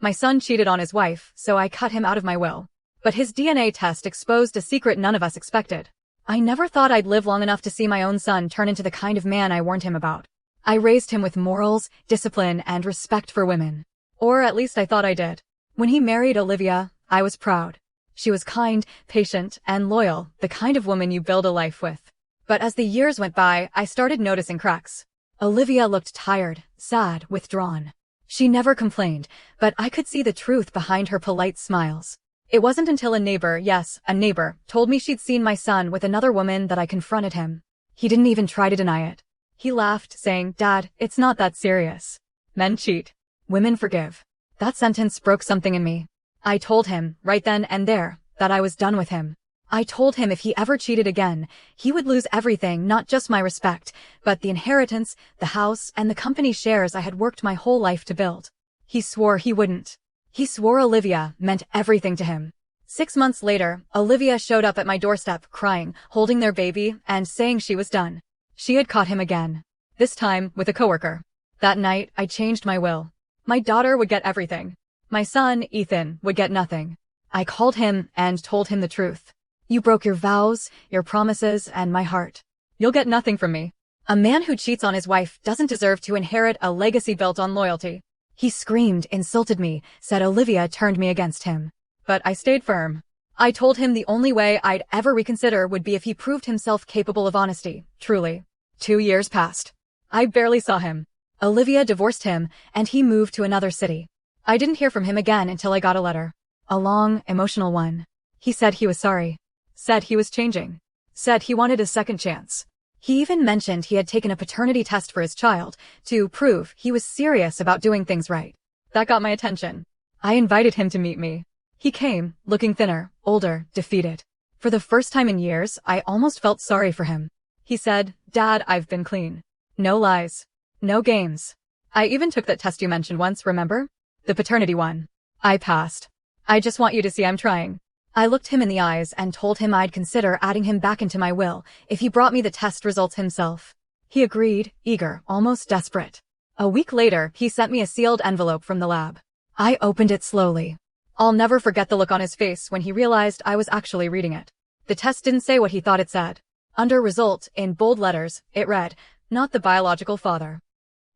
My son cheated on his wife, so I cut him out of my will. But his DNA test exposed a secret none of us expected. I never thought I'd live long enough to see my own son turn into the kind of man I warned him about. I raised him with morals, discipline, and respect for women. Or at least I thought I did. When he married Olivia, I was proud. She was kind, patient, and loyal, the kind of woman you build a life with. But as the years went by, I started noticing cracks. Olivia looked tired, sad, withdrawn. She never complained, but I could see the truth behind her polite smiles. It wasn't until a neighbor, yes, a neighbor, told me she'd seen my son with another woman that I confronted him. He didn't even try to deny it. He laughed, saying, "Dad, it's not that serious. Men cheat. Women forgive." That sentence broke something in me. I told him, right then and there, that I was done with him. I told him if he ever cheated again, he would lose everything, not just my respect, but the inheritance, the house, and the company shares I had worked my whole life to build. He swore he wouldn't. He swore Olivia meant everything to him. 6 months later, Olivia showed up at my doorstep, crying, holding their baby, and saying she was done. She had caught him again. This time, with a coworker. That night, I changed my will. My daughter would get everything. My son, Ethan, would get nothing. I called him and told him the truth. "You broke your vows, your promises, and my heart. You'll get nothing from me. A man who cheats on his wife doesn't deserve to inherit a legacy built on loyalty." He screamed, insulted me, said Olivia turned me against him. But I stayed firm. I told him the only way I'd ever reconsider would be if he proved himself capable of honesty, truly. 2 years passed. I barely saw him. Olivia divorced him, and he moved to another city. I didn't hear from him again until I got a letter. A long, emotional one. He said he was sorry. Said he was changing. Said he wanted a second chance. He even mentioned he had taken a paternity test for his child to prove he was serious about doing things right. That got my attention. I invited him to meet me. He came, looking thinner, older, defeated. For the first time in years, I almost felt sorry for him. He said, "Dad, I've been clean. No lies. No games. I even took that test you mentioned once, remember? The paternity one. I passed. I just want you to see I'm trying." I looked him in the eyes and told him I'd consider adding him back into my will if he brought me the test results himself. He agreed, eager, almost desperate. A week later, he sent me a sealed envelope from the lab. I opened it slowly. I'll never forget the look on his face when he realized I was actually reading it. The test didn't say what he thought it said. Under result, in bold letters, it read, "Not the biological father."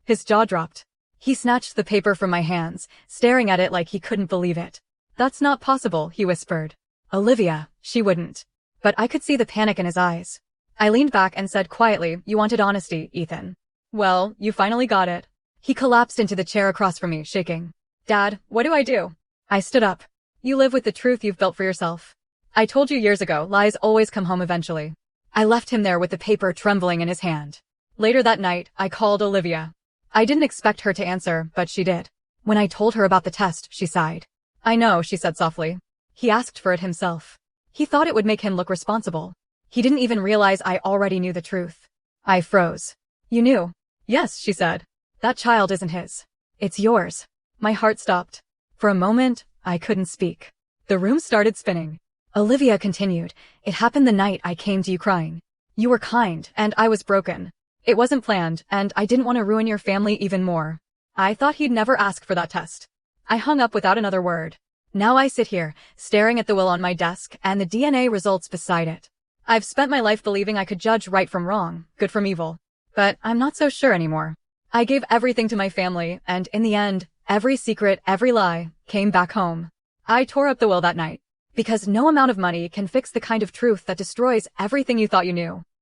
His jaw dropped. He snatched the paper from my hands, staring at it like he couldn't believe it. "That's not possible," he whispered. "Olivia, she wouldn't." But I could see the panic in his eyes. I leaned back and said quietly, "You wanted honesty, Ethan. Well, you finally got it." He collapsed into the chair across from me, shaking. "Dad, what do I do?" I stood up. "You live with the truth you've built for yourself. I told you years ago, lies always come home eventually." I left him there with the paper trembling in his hand. Later that night, I called Olivia. I didn't expect her to answer, but she did. When I told her about the test, she sighed. "I know," she said softly. "He asked for it himself. He thought it would make him look responsible. He didn't even realize I already knew the truth." I froze. "You knew?" "Yes," she said. "That child isn't his. It's yours." My heart stopped. For a moment, I couldn't speak. The room started spinning. Olivia continued, "It happened the night I came to you crying. You were kind, and I was broken. It wasn't planned, and I didn't want to ruin your family even more. I thought he'd never ask for that test." I hung up without another word. Now I sit here, staring at the will on my desk and the DNA results beside it. I've spent my life believing I could judge right from wrong, good from evil. But I'm not so sure anymore. I gave everything to my family, and in the end, every secret, every lie, came back home. I tore up the will that night. Because no amount of money can fix the kind of truth that destroys everything you thought you knew.